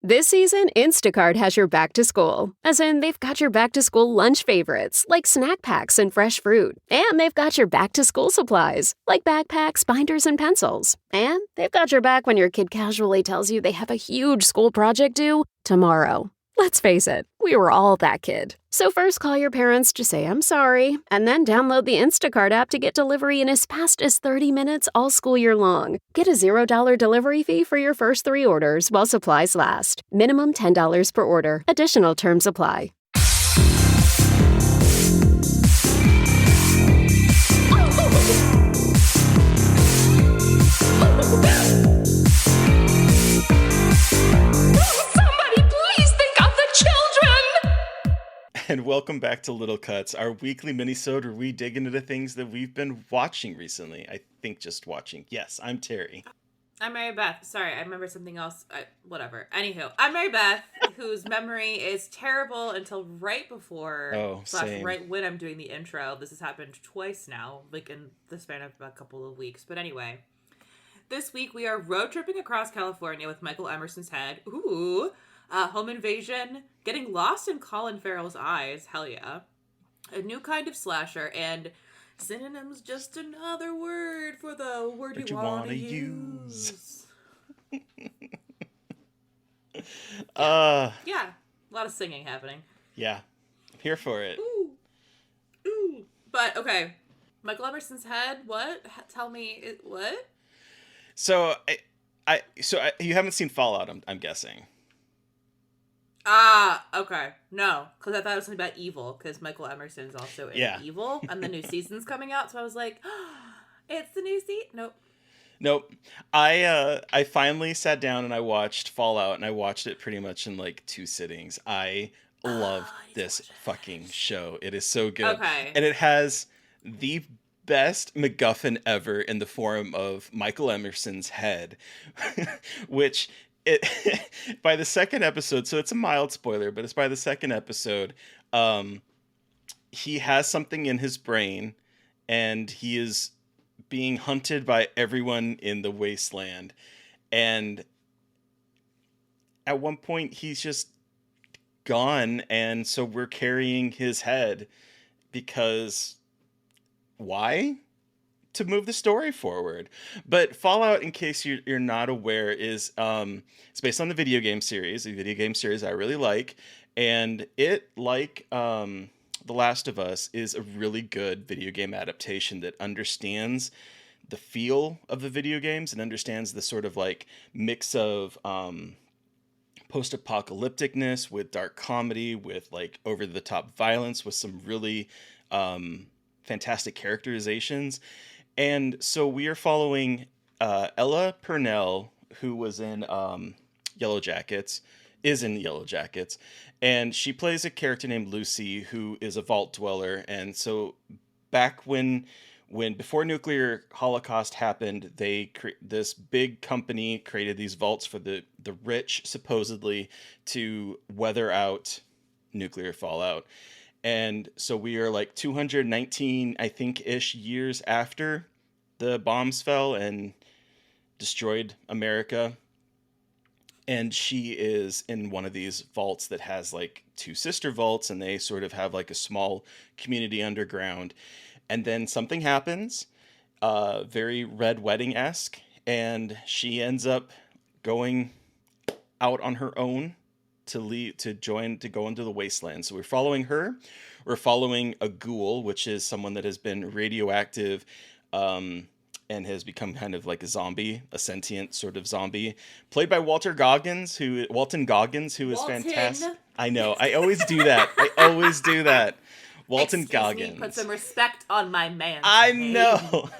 This season, Instacart has your back to school. As in, they've got your back to school lunch favorites, like snack packs and fresh fruit. And they've got your back to school supplies, like backpacks, binders, and pencils. And they've got your back when your kid casually tells you they have a huge school project due tomorrow. Let's face it, we were all that kid. So first call your parents to say I'm sorry, and then download the Instacart app to get delivery in as fast as 30 minutes all school year long. Get a $0 delivery fee for your first 3 orders while supplies last. Minimum $10 per order. Additional terms apply. And welcome back to Little Cuts, our weekly minisode where we dig into the things that we've been watching recently. I think just watching. Yes, I'm Terry. I'm Mary Beth. Sorry, I remember something else. Whatever. Anywho, I'm Mary Beth, whose memory is terrible until right before, same. right when I'm doing the intro. This has happened twice now, like in the span of a couple of weeks. But anyway, this week we are road tripping across California with Michael Emerson's Head. Ooh. Home Invasion, Getting Lost in Colin Farrell's Eyes, hell yeah. A New Kind of Slasher, and synonyms, just another word for the word you want to use. Yeah, a lot of singing happening. Yeah, I'm here for it. Ooh. But, okay, Michael Emerson's Head, what? Tell me, what? So, you haven't seen Fallout, I'm guessing. Okay. No, because I thought it was something about Evil, because Michael Emerson's also in Evil, and the new season's coming out, so I was like, oh, it's the new season? Nope. I finally sat down and I watched Fallout, and I watched it pretty much in like 2 sittings. I love this fucking show. It is so good. Okay. And it has the best MacGuffin ever in the form of Michael Emerson's head, which... by the second episode, so it's a mild spoiler, but it's by the second episode, he has something in his brain and he is being hunted by everyone in the wasteland. And at one point he's just gone, and so we're carrying his head because why? To move the story forward. But Fallout, in case you're not aware, is it's based on the video game series, a video game series I really like, and it, like The Last of Us, is a really good video game adaptation that understands the feel of the video games and understands the sort of like mix of post-apocalypticness with dark comedy, with like over-the-top violence, with some really fantastic characterizations. And so we are following Ella Purnell, who was in Yellow Jackets, is in Yellow Jackets, and she plays a character named Lucy, who is a vault dweller. And so back when before nuclear holocaust happened, this big company created these vaults for the rich, supposedly, to weather out nuclear fallout. And so we are like 219, I think, ish years after the bombs fell and destroyed America. And she is in one of these vaults that has like 2 sister vaults, and they sort of have like a small community underground. And then something happens, very Red Wedding-esque, and she ends up going out on her own to go into the wasteland. So we're following her. We're following a ghoul, which is someone that has been radioactive and has become kind of like a zombie, a sentient sort of zombie, played by Walton Goggins, who is fantastic. I know. I always do that. Walton Goggins. Me, put some respect on my man. I know.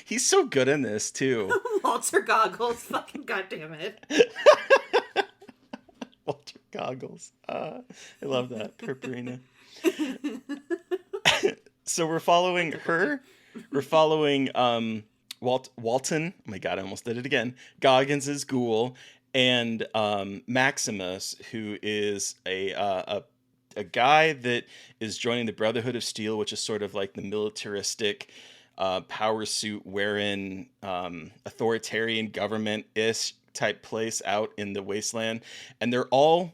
He's so good in this too. Walter Goggles, fucking goddamn it. Walter Goggles. I love that. Purpurina. So we're following her. We're following Walton. Oh my god, I almost did it again. Goggins' ghoul, and Maximus, who is a guy that is joining the Brotherhood of Steel, which is sort of like the militaristic power suit wherein authoritarian government-ish type place out in the wasteland, and they're all,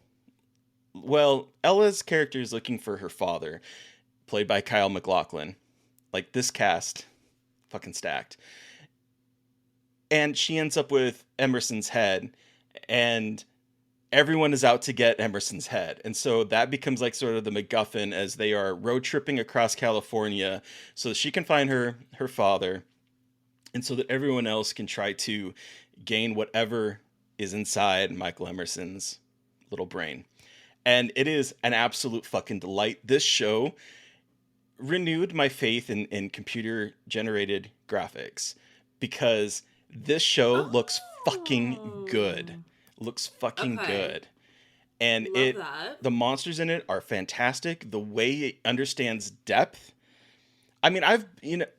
well, Ella's character is looking for her father, played by Kyle MacLachlan. Like, this cast, fucking stacked. And she ends up with Emerson's head, and everyone is out to get Emerson's head. And so that becomes like sort of the MacGuffin as they are road tripping across California so that she can find her father, and so that everyone else can try to gain whatever is inside Michael Emerson's little brain. And it is an absolute fucking delight. This show renewed my faith in computer generated graphics, because this show looks fucking good. Looks fucking good. And the monsters in it are fantastic. The way it understands depth. I mean,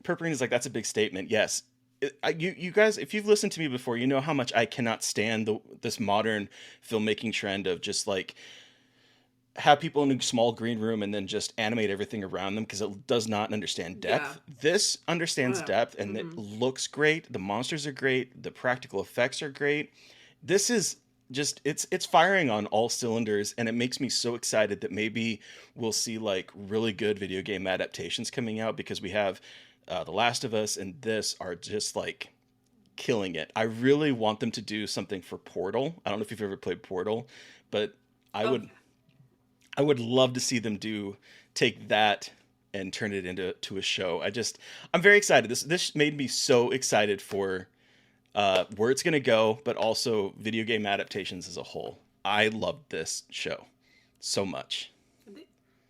Purpurine is like, that's a big statement. Yes. You guys, if you've listened to me before, you know how much I cannot stand this modern filmmaking trend of just like have people in a small green room and then just animate everything around them, because it does not understand depth. Yeah. This understands depth, and it looks great. The monsters are great. The practical effects are great. This is just, it's firing on all cylinders, and it makes me so excited that maybe we'll see like really good video game adaptations coming out, because we have The Last of Us and this are just like killing it. I really want them to do something for Portal. I don't know if you've ever played Portal, but I would love to see them take that and turn it into a show. I'm very excited. This made me so excited for where it's going to go, but also video game adaptations as a whole. I love this show so much. I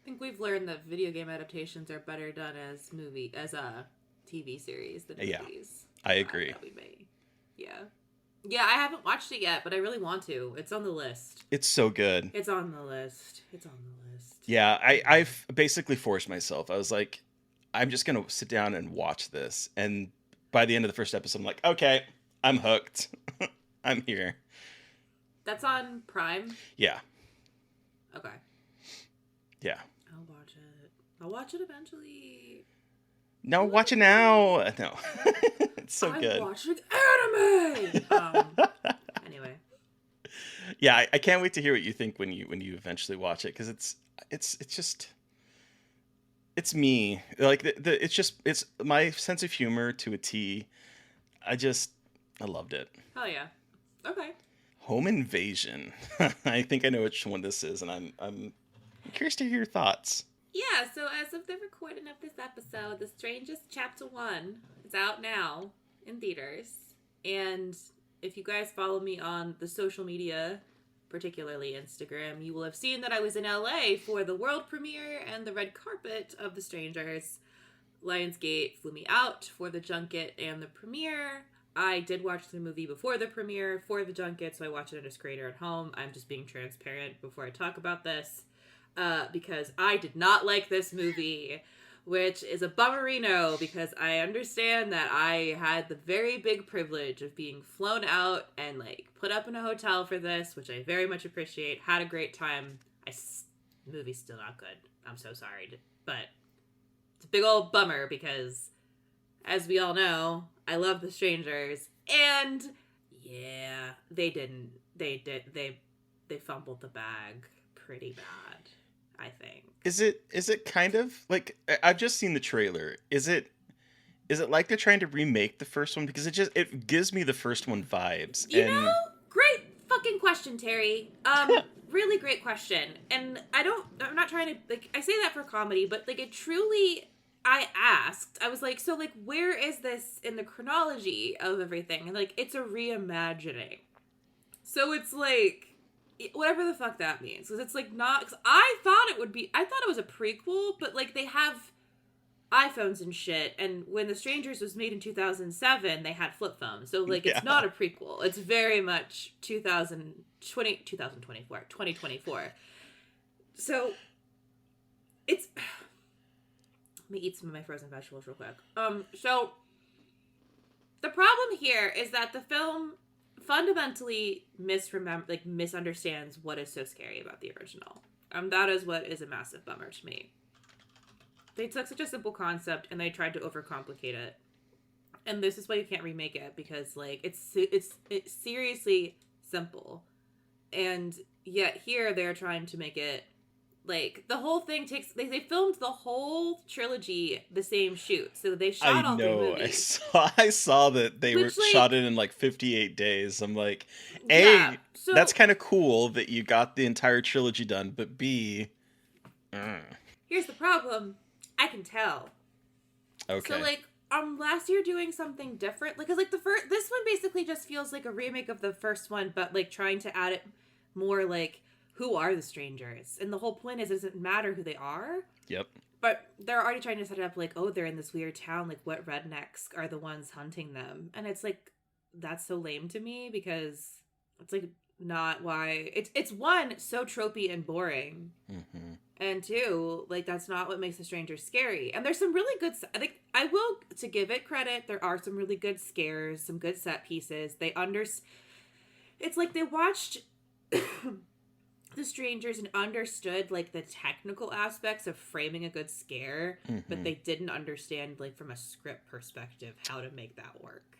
think we've learned that video game adaptations are better done as a TV series than movies. I agree. Yeah, I haven't watched it yet, but I really want to. It's on the list. It's so good. It's on the list. Yeah, I've basically forced myself. I was like, I'm just going to sit down and watch this. And by the end of the first episode, I'm like, okay, I'm hooked. I'm here. That's on Prime? Yeah. Okay. Yeah. I'll watch it eventually. No, watch it now. No. It's so good. I'm watching anime! Anyway. Yeah, I can't wait to hear what you think when you eventually watch it, because it's just, it's me. Like it's my sense of humor to a T. I loved it. Oh yeah. Okay. Home Invasion. I think I know which one this is, and I'm curious to hear your thoughts. Yeah, so as of the recording of this episode, The Strangest Chapter 1 is out now in theaters. And if you guys follow me on the social media, particularly Instagram, you will have seen that I was in LA for the world premiere and the red carpet of The Strangers. Lionsgate flew me out for the junket and the premiere. I did watch the movie before the premiere for the junket, so I watched it at a screener at home. I'm just being transparent before I talk about this. Because I did not like this movie, which is a bummerino, because I understand that I had the very big privilege of being flown out and like put up in a hotel for this, which I very much appreciate. Had a great time. The movie's still not good. I'm so sorry, but it's a big old bummer because, as we all know, I love The Strangers, and yeah, they fumbled the bag pretty bad. I think. Is it kind of like, I've just seen the trailer. Is it like they're trying to remake the first one? Because it gives me the first one vibes. You know, great fucking question, Terry. Really great question. And I'm not trying to, like, I say that for comedy, but like I asked, I was like, so like, where is this in the chronology of everything? And like, it's a reimagining. So it's like, whatever the fuck that means, because it's like not, because I thought it was a prequel, but like they have iPhones and shit, and when The Strangers was made in 2007, they had flip phones, so like it's not a prequel, it's very much 2024. So it's, let me eat some of my frozen vegetables real quick. So the problem here is that the film fundamentally misunderstands what is so scary about the original. That is what is a massive bummer to me. They took such a simple concept and they tried to overcomplicate it. And this is why you can't remake it, because like it's seriously simple. And yet here they're trying to make it like the whole thing takes they filmed the whole trilogy the same shoot. So they shot all three movies. I saw that they were Which, like, shot it in like 58 days. I'm like, yeah, A, so that's kind of cool that you got the entire trilogy done, but B, here's the problem. I can tell. okay. So like last year doing something different, like, 'cause like this one basically just feels like a remake of the first one, but like trying to add it more like, who are the strangers? And the whole point is it doesn't matter who they are. Yep. But they're already trying to set it up like, oh, they're in this weird town, like what rednecks are the ones hunting them? And it's like, that's so lame to me, because it's like not why it's one, so tropey and boring. Mm-hmm. And two, like, that's not what makes the strangers scary. And there's some really good, I think, I will, to give it credit, there are some really good scares, some good set pieces. It's like they watched The Strangers and understood, like, the technical aspects of framing a good scare, but they didn't understand, like, from a script perspective, how to make that work.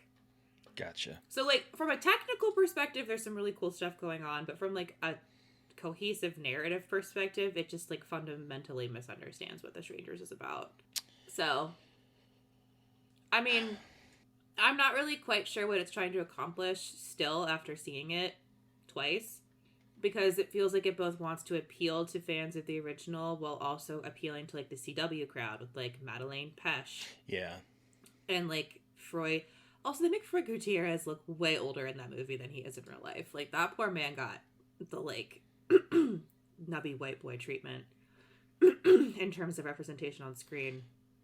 Gotcha. So, like, from a technical perspective, there's some really cool stuff going on, but from, like, a cohesive narrative perspective, it just like fundamentally misunderstands what The Strangers is about. So I mean, I'm not really quite sure what it's trying to accomplish still after seeing it twice, because it feels like it both wants to appeal to fans of the original while also appealing to like the CW crowd with like Madeleine Pesch. Yeah. And like Froy. Also, they make Froy Gutierrez look way older in that movie than he is in real life. Like, that poor man got the like nubby white boy treatment in terms of representation on screen.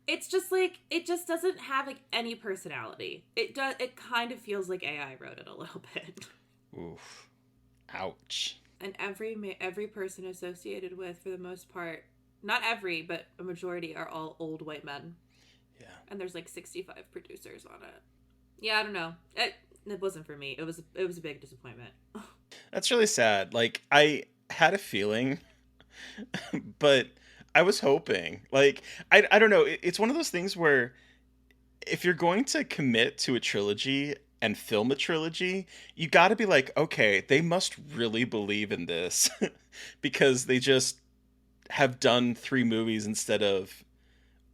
It's just like, it just doesn't have like any personality. It kind of feels like AI wrote it a little bit. Oof. Ouch. And every person associated with, for the most part, not every, but a majority, are all old white men. Yeah. And there's like 65 producers on it. Yeah, I don't know. It wasn't for me. It was a big disappointment. That's really sad. Like, I had a feeling, but I was hoping. Like, I don't know. It's one of those things where if you're going to commit to a trilogy and film a trilogy, you got to be like, okay, they must really believe in this because they just have done 3 movies instead of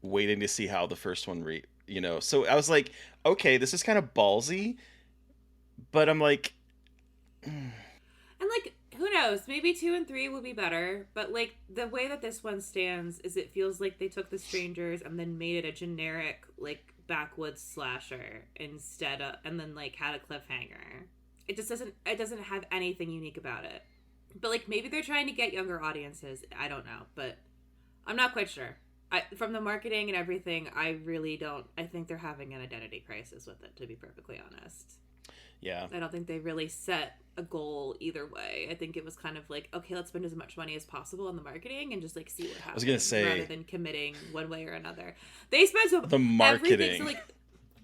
waiting to see how the first one So I was like, okay, this is kind of ballsy, but I'm like, And like, who knows? Maybe 2 and 3 will be better. But like, the way that this one stands is it feels like they took The Strangers and then made it a generic like backwoods slasher instead of, and then like had a cliffhanger. It just doesn't have anything unique about it. But like, maybe they're trying to get younger audiences. I don't know, but I'm not quite sure. From the marketing and everything, I think they're having an identity crisis with it, to be perfectly honest. Yeah. I don't think they really set a goal either way. I think it was kind of like, okay, let's spend as much money as possible on the marketing and just like see what happens. I was gonna say, rather than committing one way or another. They spent the marketing. Everything. So like,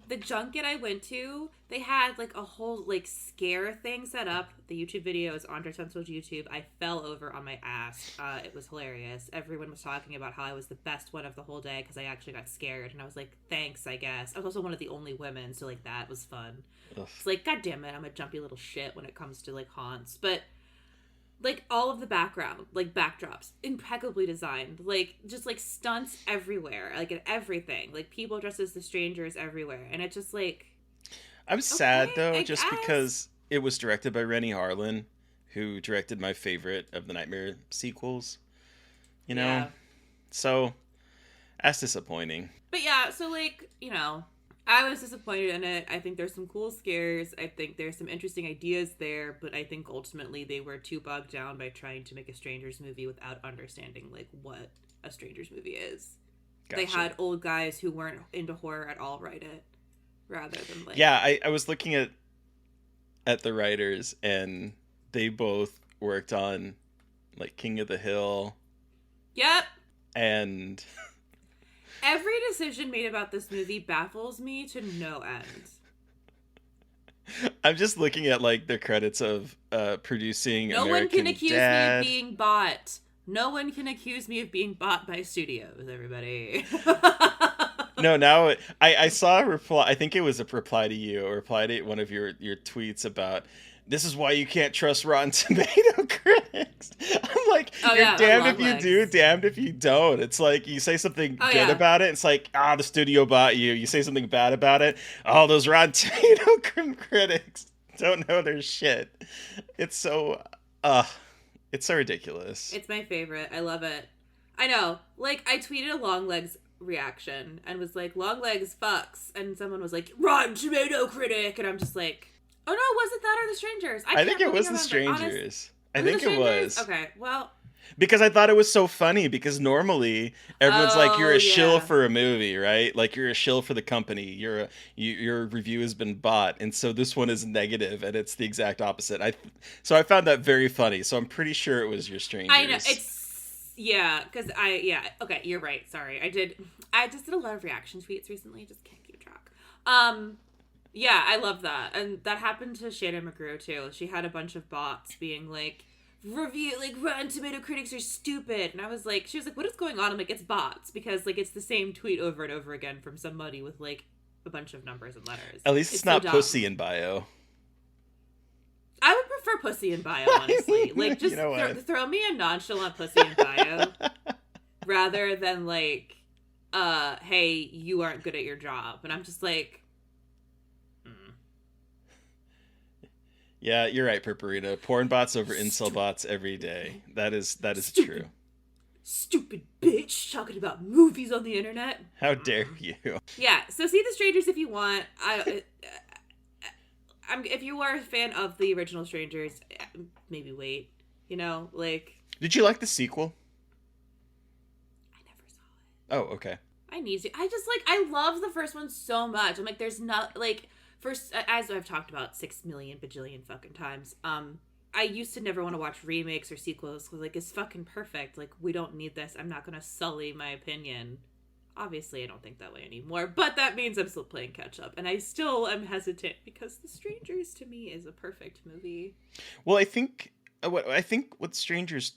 the junket I went to, they had like a whole like scare thing set up. The YouTube video is on Dress Central's YouTube. I fell over on my ass. It was hilarious. Everyone was talking about how I was the best one of the whole day because I actually got scared, and I was like, thanks, I guess. I was also one of the only women, so like that was fun. Ugh. It's like, god damn it, I'm a jumpy little shit when it comes to like haunts, but like all of the background, like backdrops, impeccably designed, like just like stunts everywhere, like in everything, like people dressed as the strangers everywhere, and it's just like, I'm sad okay, though, I just guess. because it was directed by Rennie Harlan, who directed my favorite of the Nightmare sequels. Yeah. So that's disappointing. But yeah, so like, I was disappointed in it. I think there's some cool scares. I think there's some interesting ideas there, but I think ultimately they were too bogged down by trying to make a Strangers movie without understanding like what a Strangers movie is. Gotcha. They had old guys who weren't into horror at all write it, rather than like... Yeah, I was looking at the writers, and they both worked on like King of the Hill. Yep. And every decision made about this movie baffles me to no end. I'm just looking at like the credits of producing No American one can accuse Dad. me of being bought. No one can accuse me of being bought by studios, everybody. No, now I saw a reply. I think it was a reply to you, or reply to one of your tweets about this is why you can't trust Rotten Tomato critics. I'm like, Oh you're yeah, damned long if you legs. do, damned if you don't. It's like you say something Oh, good yeah. about it, it's like, the studio bought you. You say something bad about it, oh, those Rotten Tomato critics don't know their shit. It's so, it's so ridiculous. It's my favorite. I love it. I know. Like, I tweeted a long legs reaction and was like, long legs fucks. And someone was like, Rotten Tomato critic. And I'm just like, oh no, was it that or The Strangers? I think it can't was really The remember. Strangers. I Was it think The it Strangers? was. Okay, well. Because I thought it was so funny, because normally everyone's like, you're Oh, a shill yeah. for a movie, right? Like, you're a shill for the company. Your review has been bought. And so this one is negative, and it's the exact opposite. So I found that very funny. So I'm pretty sure it was Your Strangers. I know. Because okay, you're right. Sorry. I just did a lot of reaction tweets recently. Just can't keep track. Yeah, I love that. And that happened to Shannon McGrew, too. She had a bunch of bots being like, Rotten Tomato critics are stupid. And she was like, what is going on? I'm like, it's bots. Because, like, it's the same tweet over and over again from somebody with, like, a bunch of numbers and letters. At least it's so not dumb. pussy in bio. I would prefer pussy in bio, honestly. Like, just You know what? throw me a nonchalant pussy in bio rather than, like, hey, you aren't good at your job. And I'm just like, Yeah, you're right, Purpurina. Porn bots over incel bots every day. That is Stupid. true. Stupid bitch talking about movies on the internet. How dare you? Yeah, so see The Strangers if you want. If you are a fan of the original Strangers, maybe wait. You know, like, Did you like the sequel? I never saw it. Oh, okay. I need to. I love the first one so much. I'm like, there's not, like, first, as I've talked about 6 million bajillion fucking times, I used to never want to watch remakes or sequels because, like, it's fucking perfect. Like, we don't need this. I'm not going to sully my opinion. Obviously, I don't think that way anymore, but that means I'm still playing catch up, and I still am hesitant because The Strangers to me is a perfect movie. Well, I think with Strangers,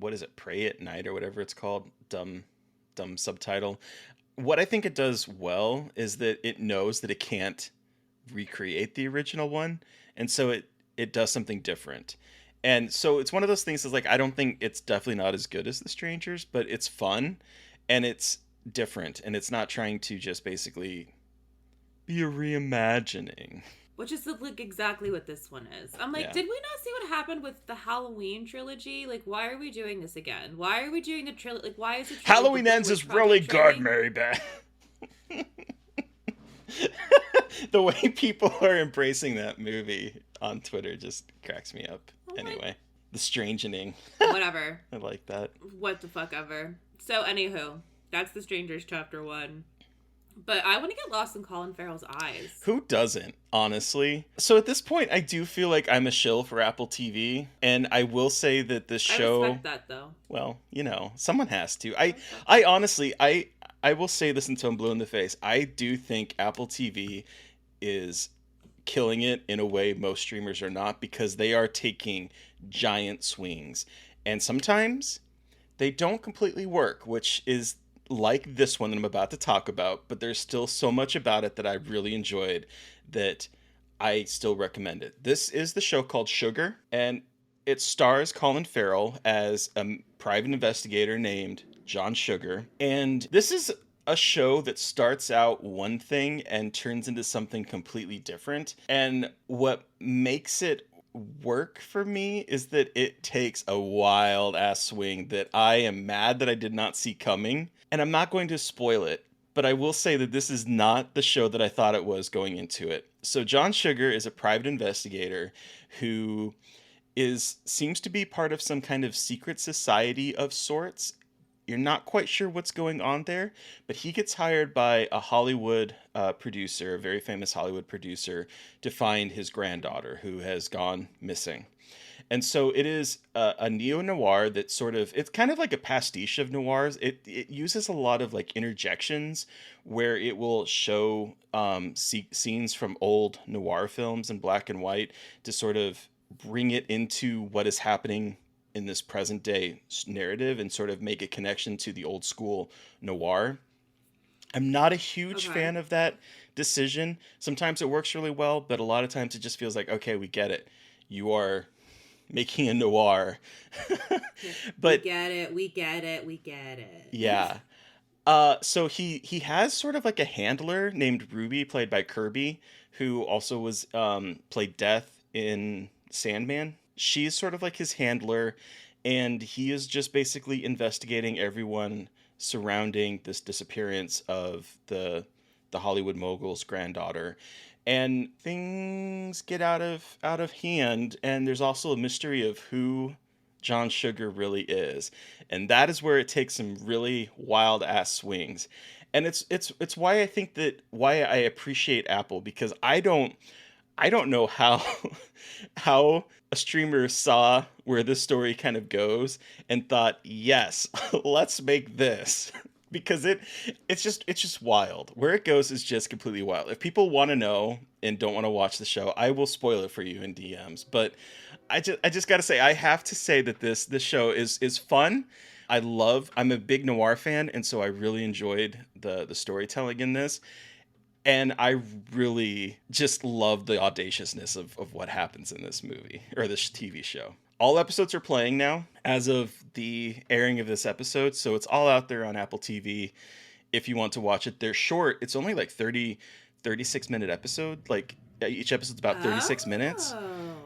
what is it, Pray at Night or whatever it's called, dumb subtitle. What I think it does well is that it knows that it can't recreate the original one, and so it does something different. And so it's one of those things is like, I don't think it's definitely not as good as The Strangers, but it's fun and it's different, and it's not trying to just basically be a reimagining. Which is like exactly what this one is. I'm like, Yeah. Did we not see what happened with the Halloween trilogy? Like, why are we doing this again? Why are we doing the trilogy? Like, why is it Halloween Ends is really good, Mary Beth. The way people are embracing that movie on Twitter just cracks me up. Oh my- Anyway, the strangening. Whatever. I like that. What the fuck ever. So, anywho, that's The Strangers Chapter 1. But I want to get lost in Colin Farrell's eyes. Who doesn't, honestly? So at this point, I do feel like I'm a shill for Apple TV. And I will say that this show... I respect that, though. Well, someone has to. I honestly, I will say this until I'm blue in the face. I do think Apple TV is killing it in a way most streamers are not, because they are taking giant swings. And sometimes they don't completely work, which is like this one that I'm about to talk about, but there's still so much about it that I really enjoyed that I still recommend it. This is the show called Sugar, and it stars Colin Farrell as a private investigator named John Sugar. And this is a show that starts out one thing and turns into something completely different. And what makes it work for me is that it takes a wild ass swing that I am mad that I did not see coming. And I'm not going to spoil it, but I will say that this is not the show that I thought it was going into it. So John Sugar is a private investigator who seems to be part of some kind of secret society of sorts. You're not quite sure what's going on there, but he gets hired by a Hollywood producer, a very famous Hollywood producer, to find his granddaughter who has gone missing. And so it is a neo-noir that it's kind of like a pastiche of noirs. It uses a lot of like interjections where it will show scenes from old noir films in black and white to sort of bring it into what is happening in this present day narrative and sort of make a connection to the old school noir. I'm not a huge Okay. fan of that decision. Sometimes it works really well, but a lot of times it just feels like, okay, we get it. You are making a noir. Yeah. We But get it. We get it. We get it. yeah. So he has sort of like a handler named Ruby, played by Kirby, who also was played Death in Sandman. She's sort of like his handler, and he is just basically investigating everyone surrounding this disappearance of the Hollywood mogul's granddaughter. And things get out of hand, and there's also a mystery of who John Sugar really is. And that is where it takes some really wild ass swings. And it's why I think that why I appreciate Apple, because I don't know how how a streamer saw where this story kind of goes and thought, "Yes, let's make this." Because it's just wild. Where it goes is just completely wild. If people want to know and don't want to watch the show, I will spoil it for you in DMs. But I just got to say, I have to say that this show is fun. I'm a big noir fan, and so I really enjoyed the storytelling in this. And I really just love the audaciousness of what happens in this movie or this TV show. All episodes are playing now as of the airing of this episode, so it's all out there on Apple TV if you want to watch it. They're short. It's only like 36-minute episode. Like each episode's about 36 minutes, Oh.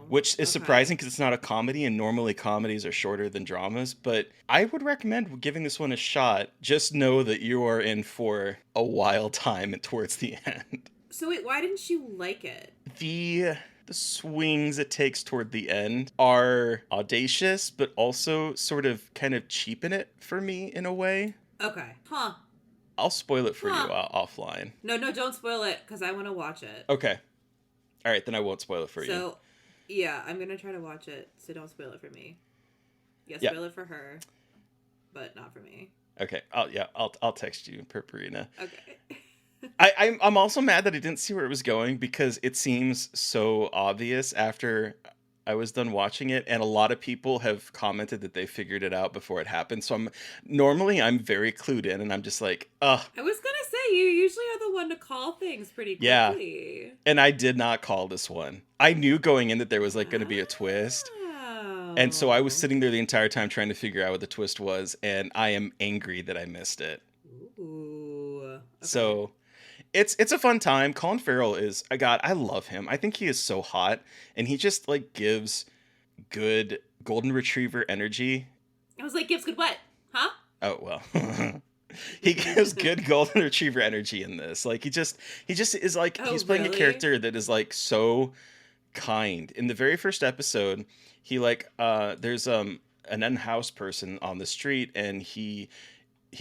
which is Okay. surprising because it's not a comedy, and normally comedies are shorter than dramas. But I would recommend giving this one a shot. Just know that you are in for a wild time towards the end. So wait, why didn't you like it? The swings it takes toward the end are audacious, but also sort of kind of cheapen it for me in a way. Okay. Huh. I'll spoil it for you Huh. offline. No, don't spoil it because I want to watch it. Okay. All right, then I won't spoil it for you. So, yeah, I'm gonna try to watch it. So don't spoil it for me. Yeah, Yeah. spoil it for her, but not for me. Okay. I'll text you, Purpurina. Okay. I'm also mad that I didn't see where it was going because it seems so obvious after I was done watching it, and a lot of people have commented that they figured it out before it happened. So I'm very clued in, and I'm just like, ugh, I was gonna say you usually are the one to call things pretty yeah. quickly. And I did not call this one. I knew going in that there was like going to be a twist. And so I was Oh. sitting there the entire time trying to figure out what the twist was, and I am angry that I missed it. Ooh. Okay. So it's a fun time. Colin Farrell is a god. I love him. I think he is so hot, and he just like gives good golden retriever energy. I was like, gives good what? Huh? Oh well. He gives good golden retriever energy in this. Like he just is like Oh, he's playing a really? character that is like so kind. In the very first episode, he like there's an unhoused person on the street, and he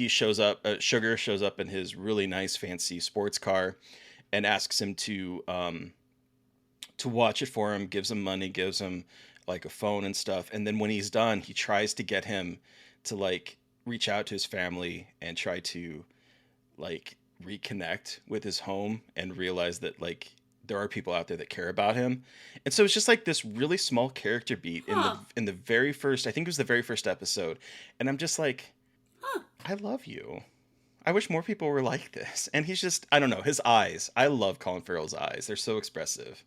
shows up, Sugar shows up in his really nice fancy sports car and asks him to watch it for him, gives him money, gives him like a phone and stuff. And then when he's done, he tries to get him to like reach out to his family and try to like reconnect with his home and realize that like there are people out there that care about him. And so it's just like this really small character beat Huh. in the very first, I think it was the very first episode. And I'm just like, Huh. I love you. I wish more people were like this. And he's just, I don't know, his eyes. I love Colin Farrell's eyes. They're so expressive.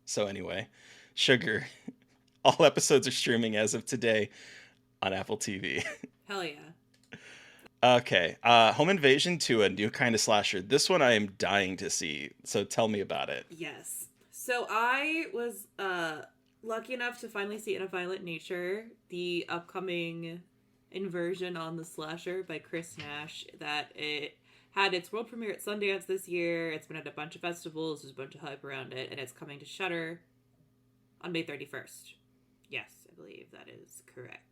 So anyway, Sugar. All episodes are streaming as of today on Apple TV. Hell yeah. Okay, Home Invasion 2, a new kind of slasher. This one I am dying to see. So tell me about it. Yes. So I was lucky enough to finally see In a Violent Nature, the upcoming inversion on the slasher by Chris Nash, that it had its world premiere at Sundance this year. It's been at a bunch of festivals, there's a bunch of hype around it, and it's coming to Shudder on May 31st. Yes, I believe that is correct.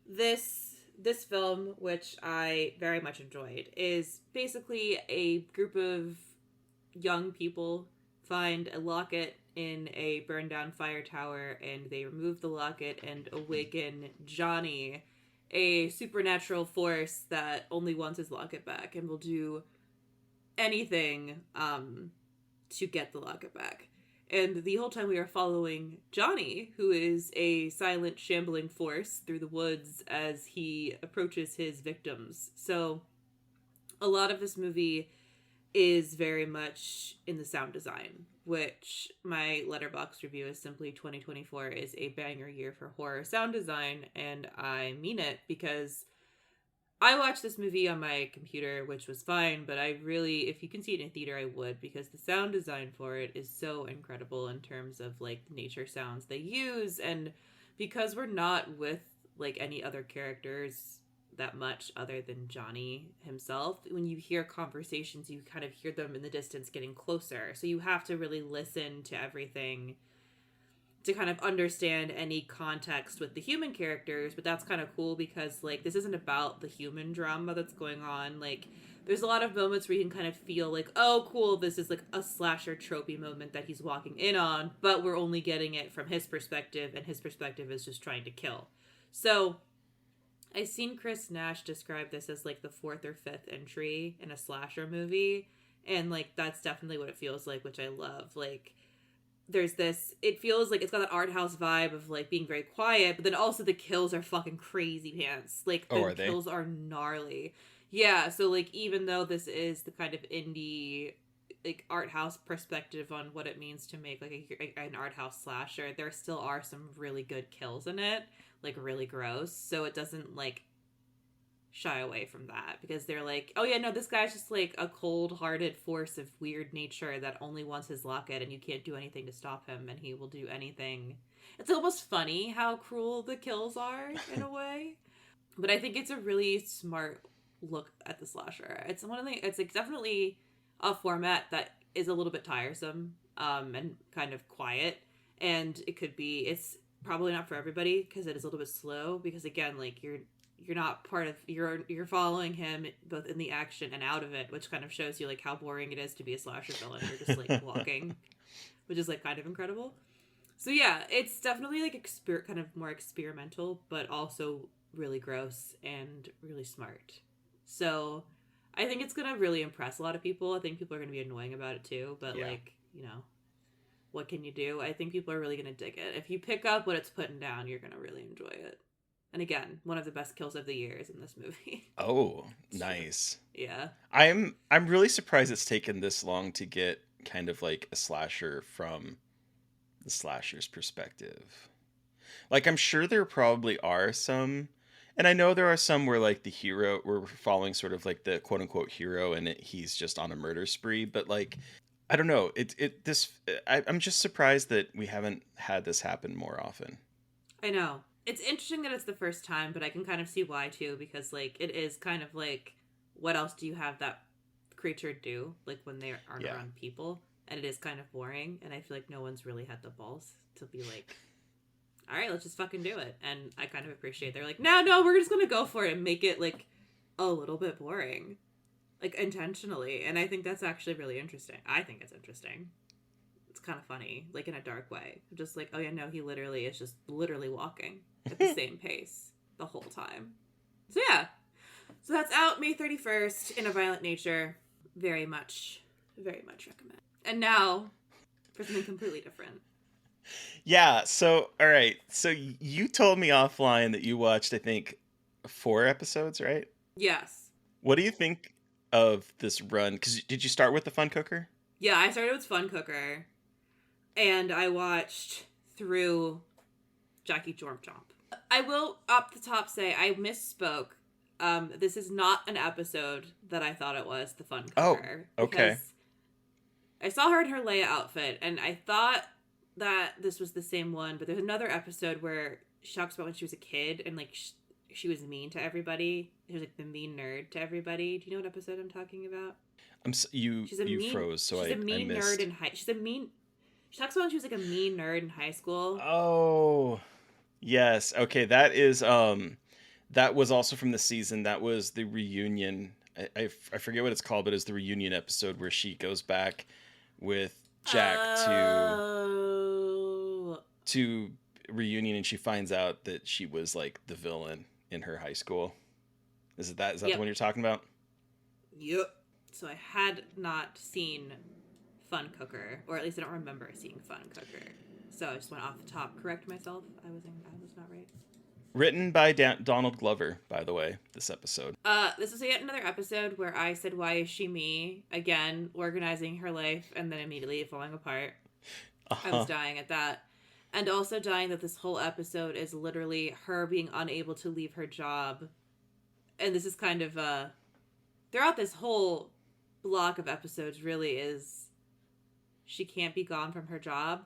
This film, which I very much enjoyed, is basically a group of young people find a locket in a burned down fire tower, and they remove the locket and awaken Johnny, a supernatural force that only wants his locket back and will do anything to get the locket back. And the whole time we are following Johnny, who is a silent, shambling force through the woods as he approaches his victims. So a lot of this movie is very much in the sound design, which my Letterboxd review is simply 2024 is a banger year for horror sound design, and I mean it because I watched this movie on my computer, which was fine, but I really, if you can see it in a theater, I would, because the sound design for it is so incredible in terms of, like, the nature sounds they use, and because we're not with, like, any other characters that much other than Johnny himself, when you hear conversations, you kind of hear them in the distance getting closer, so you have to really listen to everything to kind of understand any context with the human characters. But that's kind of cool because, like, this isn't about the human drama that's going on. Like, there's a lot of moments where you can kind of feel like, oh, cool, this is like a slasher tropey moment that he's walking in on, but we're only getting it from his perspective, and his perspective is just trying to kill. So I've seen Chris Nash describe this as like the 4th or 5th entry in a slasher movie, and like that's definitely what it feels like, which I love. Like, there's this, it feels like it's got that art house vibe of like being very quiet, but then also the kills are fucking crazy pants. Like, the kills are gnarly. Yeah, so like even though this is the kind of indie, like, art house perspective on what it means to make like an art house slasher, there still are some really good kills in it, like really gross. So it doesn't like shy away from that, because they're like, oh yeah, no, this guy's just like a cold-hearted force of weird nature that only wants his locket, and you can't do anything to stop him, and he will do anything. It's almost funny how cruel the kills are in a way, but I think it's a really smart look at the slasher. It's one of the, it's like definitely a format that is a little bit tiresome, and kind of quiet, and it's probably not for everybody because it is a little bit slow, because again, like, you're not part of, you're following him both in the action and out of it, which kind of shows you like how boring it is to be a slasher villain. You're just like walking, which is like kind of incredible. So yeah, it's definitely like kind of more experimental, but also really gross and really smart. So I think it's gonna really impress a lot of people. I think people are gonna be annoying about it too, but like, you know, what can you do? I think people are really gonna dig it. If you pick up what it's putting down, you're gonna really enjoy it. And again, one of the best kills of the year is in this movie. Oh, nice. Yeah. I'm really surprised it's taken this long to get kind of like a slasher from the slasher's perspective. Like, I'm sure there probably are some, and I know there are some where like the hero, we're following sort of like the quote unquote hero, and he's just on a murder spree. But like, I don't know. I'm just surprised that we haven't had this happen more often. I know. It's interesting that it's the first time, but I can kind of see why too, because like it is kind of like, what else do you have that creature do, like when they aren't around people? And it is kind of boring, and I feel like no one's really had the balls to be like, all right, let's just fucking do it. And I kind of appreciate they're like, no, we're just gonna go for it and make it like a little bit boring, like intentionally. And I think that's actually really interesting. I think it's interesting. It's kind of funny, like in a dark way. Just like, oh yeah, no, he literally is just literally walking at the same pace the whole time. So yeah. So that's out May 31st in A Violent Nature. Very much recommend. And now for something completely different. Yeah, so all right. So you told me offline that you watched, I think, 4 episodes, right? Yes. What do you think of this run? Because did you start with the Fun Cooker? Yeah, I started with Fun Cooker, and I watched through Jackie Jorm Chomp. I will, up the top, say I misspoke. This is not an episode that I thought it was, the Fun Cooker. Oh, okay. I saw her in her Leia outfit, and I thought that this was the same one, but there's another episode where she talks about when she was a kid, and like she was mean to everybody. She was like the mean nerd to everybody. Do you know what episode I'm talking about? You froze, so she's a mean I missed. nerd in high. She talks about when she was like a mean nerd in high school. Oh, yes. Okay, that is that was also from the season. That was the reunion. I forget what it's called, but it's the reunion episode where she goes back with Jack to reunion, and she finds out that she was like the villain in her high school. Is that the one you're talking about? Yep. So I had not seen Fun Cooker, or at least I don't remember seeing Fun Cooker. So I just went off the top, correct myself. I was not right. Written by Donald Glover, by the way, this episode. This is yet another episode where I said, why is she me? Again, organizing her life and then immediately falling apart. I was dying at that. And also dying that this whole episode is literally her being unable to leave her job. And this is kind of, throughout this whole block of episodes really is she can't be gone from her job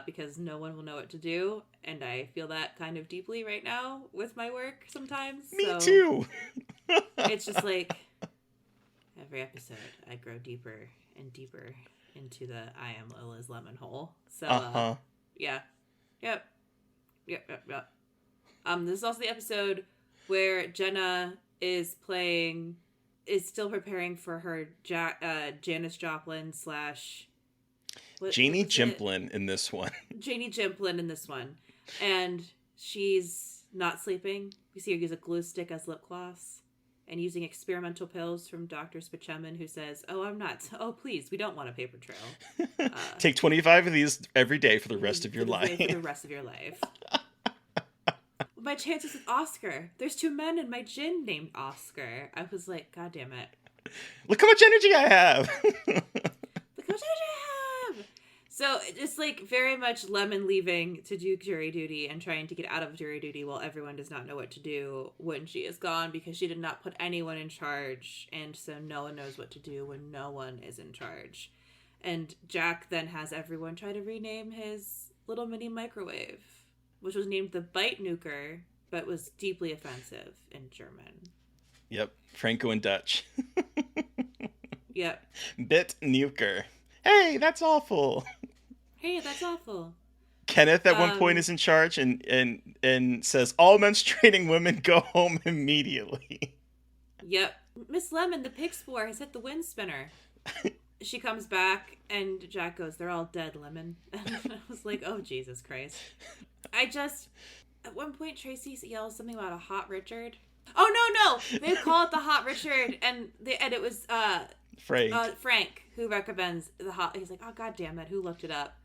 because no one will know what to do. And I feel that kind of deeply right now with my work sometimes. Me too. It's just like every episode I grow deeper and deeper into the I am a Liz Lemon hole. So, yeah. Yep. This is also the episode where Jenna is still preparing for her Janis Joplin / Janie Jimplin in this one. Janie Jimplin in this one. And she's not sleeping. You see her use a glue stick as lip gloss and using experimental pills from Dr. Spichemin, who says, please, we don't want a paper trail. Take 25 of these every day for the rest of your life. For the rest of your life. My chances with Oscar. There's 2 men in my gin named Oscar. I was like, God damn it. Look how much energy I have. So it's like very much Lemon leaving to do jury duty and trying to get out of jury duty while everyone does not know what to do when she is gone because she did not put anyone in charge. And so no one knows what to do when no one is in charge. And Jack then has everyone try to rename his little mini microwave, which was named the Bite Nuker, but was deeply offensive in German. Yep. Franco and Dutch. Yep. Bit Nuker. Hey, that's awful. Hey, that's awful. Kenneth at one point is in charge and says, all menstruating women go home immediately. Yep. Miss Lemon, the pig spore has hit the wind spinner. She comes back and Jack goes, they're all dead, Lemon. And I was like, oh, Jesus Christ. At one point, Tracy yells something about a hot Richard. Oh, no. They call it the hot Richard. And it was Frank, who recommends the hot. He's like, oh, God damn it. Who looked it up?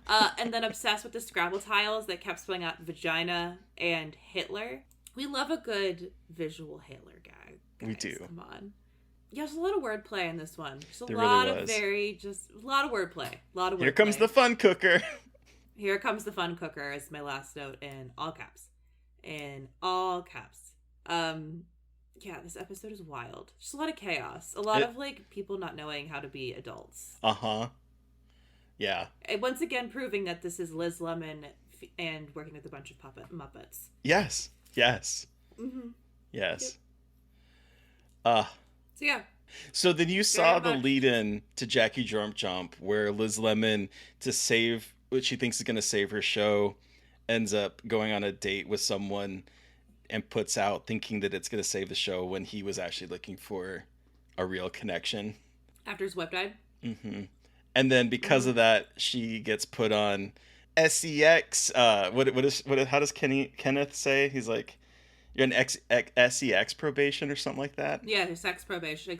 And then obsessed with the Scrabble tiles that kept spelling out vagina and Hitler. We love a good visual Hitler gag. Guys. We do. Come on. Yeah, there's a lot of wordplay in this one. Just a lot of wordplay. Here comes the fun cooker. Here comes the fun cooker is my last note in all caps. Yeah, this episode is wild. Just a lot of chaos. A lot of like people not knowing how to be adults. Yeah. And once again proving that this is Liz Lemon and working with a bunch of Muppets. Yes. Mm-hmm. Yes. Yep. So yeah. So then you saw the lead-in to Jackie Jump where Liz Lemon, to save what she thinks is going to save her show, ends up going on a date with someone and puts out thinking that it's going to save the show when he was actually looking for a real connection. After his wife died? Mm-hmm. And then because of that, she gets put on SEX. How does Kenneth say? He's like, you're on SEX probation or something like that? Yeah, his sex probation.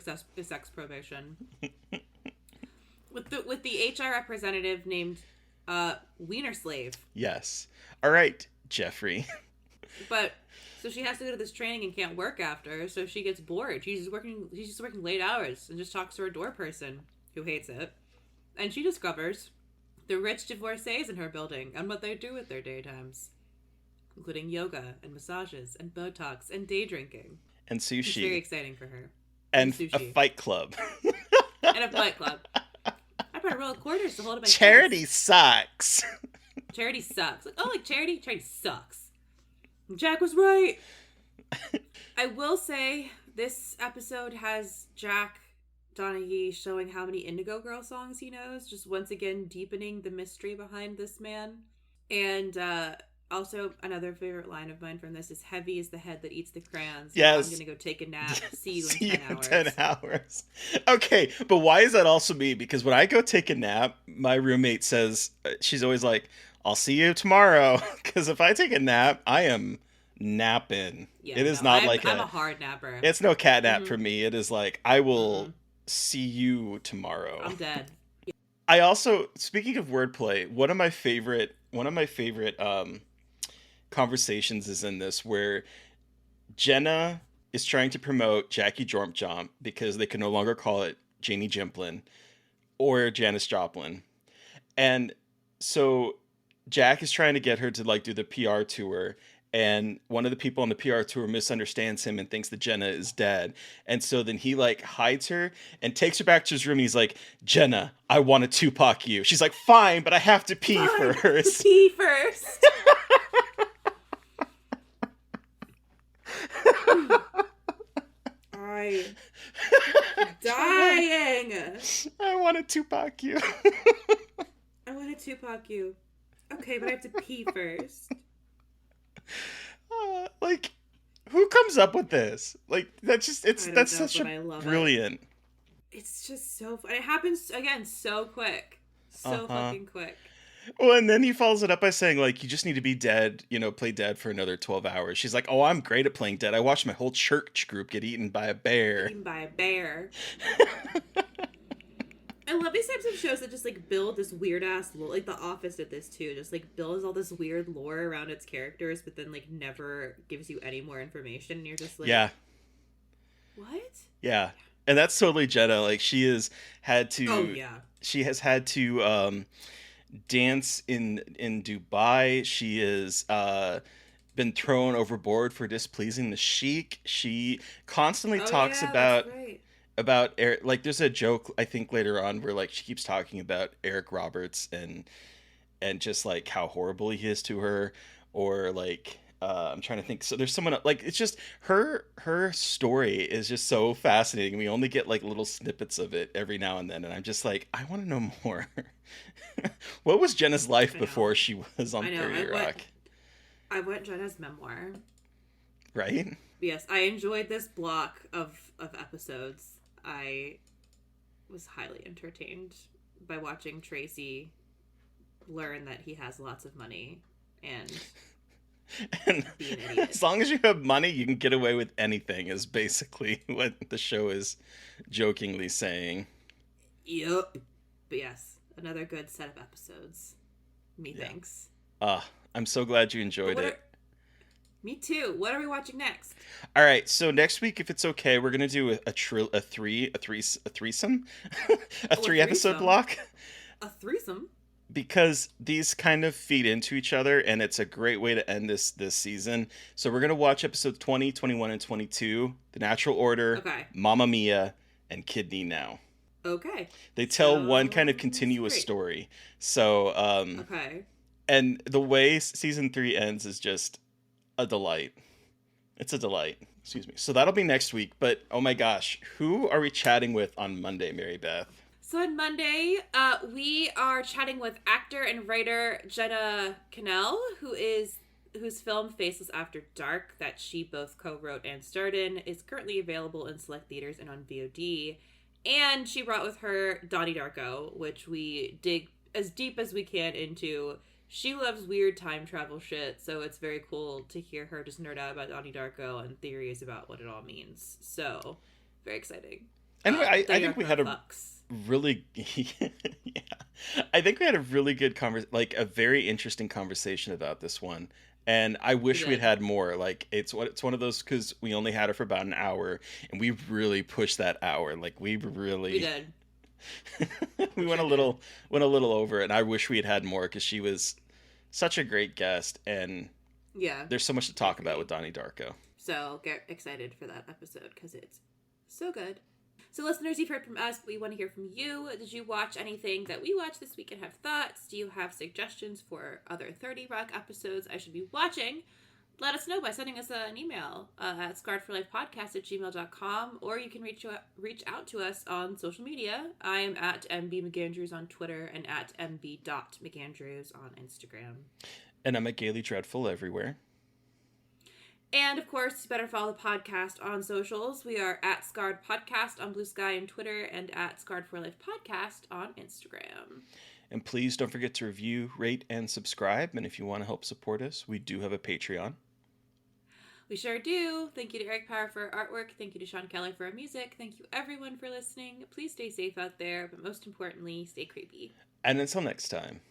with the HR representative named Wiener Slave. Yes. All right, Jeffrey. But so she has to go to this training and can't work after, so she gets bored. She's just working late hours and just talks to her door person who hates it. And she discovers the rich divorcees in her building and what they do with their daytimes, including yoga and massages and Botox and day drinking. And sushi. It's very exciting for her. And a fight club. And a fight club. I brought a roll of quarters to hold up my Charity face. sucks. Charity sucks. Like charity? Charity sucks. Jack was right. I will say this episode has Jack Donaghy showing how many Indigo Girl songs he knows, just once again deepening the mystery behind this man. And also another favorite line of mine from this is, heavy is the head that eats the crayons. Yes. I'm gonna go take a nap. See you in 10 hours. 10 hours. Okay, but why is that also me? Because when I go take a nap, my roommate says, she's always like, I'll see you tomorrow. Because if I take a nap, I am napping. Yeah, it is I'm a hard napper. It's no cat nap for me. It is like, I will see you tomorrow. I'm dead. Yeah. I also, speaking of wordplay, one of my favorite conversations is in this where Jenna is trying to promote Jackie Jormp Jomp because they can no longer call it Janie Jimplin or Janis Joplin. And so Jack is trying to get her to like do the PR tour, and one of the people on the PR tour misunderstands him and thinks that Jenna is dead. And so then he like hides her and takes her back to his room. He's like, "Jenna, I want to Tupac you." She's like, "Fine, but I have to pee first." Pee first. I'm dying. I want to Tupac you. I want to Tupac you. Okay, but I have to pee first. Like, who comes up with this? Like, that's such I love brilliant. It's just so fun. It happens again so quick, so fucking quick. Well, and then he follows it up by saying, like, you just need to be dead, play dead for another 12 hours. She's like, "Oh, I'm great at playing dead. I watched my whole church group get eaten by a bear." Eaten by a bear. I love these types of shows that just, like, build this weird-ass lore. Like, The Office did this, too. Just, like, builds all this weird lore around its characters, but then, like, never gives you any more information. And you're just like... Yeah. What? Yeah. And that's totally Jenna. Like, she has had to... Oh, yeah. She has had to dance in Dubai. She has been thrown overboard for displeasing the sheik. She constantly talks about... Right. About Eric, like there's a joke I think later on where like she keeps talking about Eric Roberts and just like how horrible he is to her, or like I'm trying to think. So there's someone like, it's just her story is just so fascinating. We only get like little snippets of it every now and then, and I'm just like, I want to know more. What was Jenna's life before she was on 30 Rock? I want Jenna's memoir. Right? Yes, I enjoyed this block of episodes. I was highly entertained by watching Tracy learn that he has lots of money and be an idiot. As long as you have money, you can get away with anything, is basically what the show is jokingly saying. Yep. But yes, another good set of episodes. Methinks. I'm so glad you enjoyed it. Me too. What are we watching next? All right, so next week, if it's okay, we're gonna do a threesome, a 3-episode block. A threesome. Because these kind of feed into each other, and it's a great way to end this season. So we're gonna watch episodes 20, 21, and 22, The Natural Order, Mamma Mia, and Kidney Now. Okay. They tell one kind of continuous story. So and the way season 3 ends is just a delight. It's a delight. Excuse me. So that'll be next week. But oh my gosh, who are we chatting with on Monday, Mary Beth? So on Monday, we are chatting with actor and writer Jenna Cannell, whose film Faceless After Dark, that she both co-wrote and starred in, is currently available in select theaters and on VOD. And she brought with her Donnie Darko, which we dig as deep as we can into. She loves weird time travel shit, so it's very cool to hear her just nerd out about Donnie Darko and theories about what it all means. So, very exciting. And I think we had a really, I think we had a really good a very interesting conversation about this one. And I wish we'd had more. Like it's one of those, because we only had her for about an hour, and we really pushed that hour. Like we did. We went a little over, and I wish we had more, because she was such a great guest, and there's so much to talk about with Donnie Darko. So get excited for that episode, because it's so good. So listeners, you've heard from us, but we want to hear from you. Did you watch anything that we watched this week and have thoughts? Do you have suggestions for other 30 Rock episodes I should be watching? Let us know by sending us an email at scarredforlifepodcast@gmail.com, or you can reach out to us on social media. I am at MB McAndrews on Twitter and at MB.McAndrews on Instagram. And I'm at Gaily Dreadful everywhere. And, of course, you better follow the podcast on socials. We are at Scarred Podcast on Blue Sky and Twitter, and at Scarred for Life Podcast on Instagram. And please don't forget to review, rate, and subscribe. And if you want to help support us, we do have a Patreon. We sure do. Thank you to Eric Power for our artwork. Thank you to Sean Kelly for our music. Thank you, everyone, for listening. Please stay safe out there, but most importantly, stay creepy. And until next time.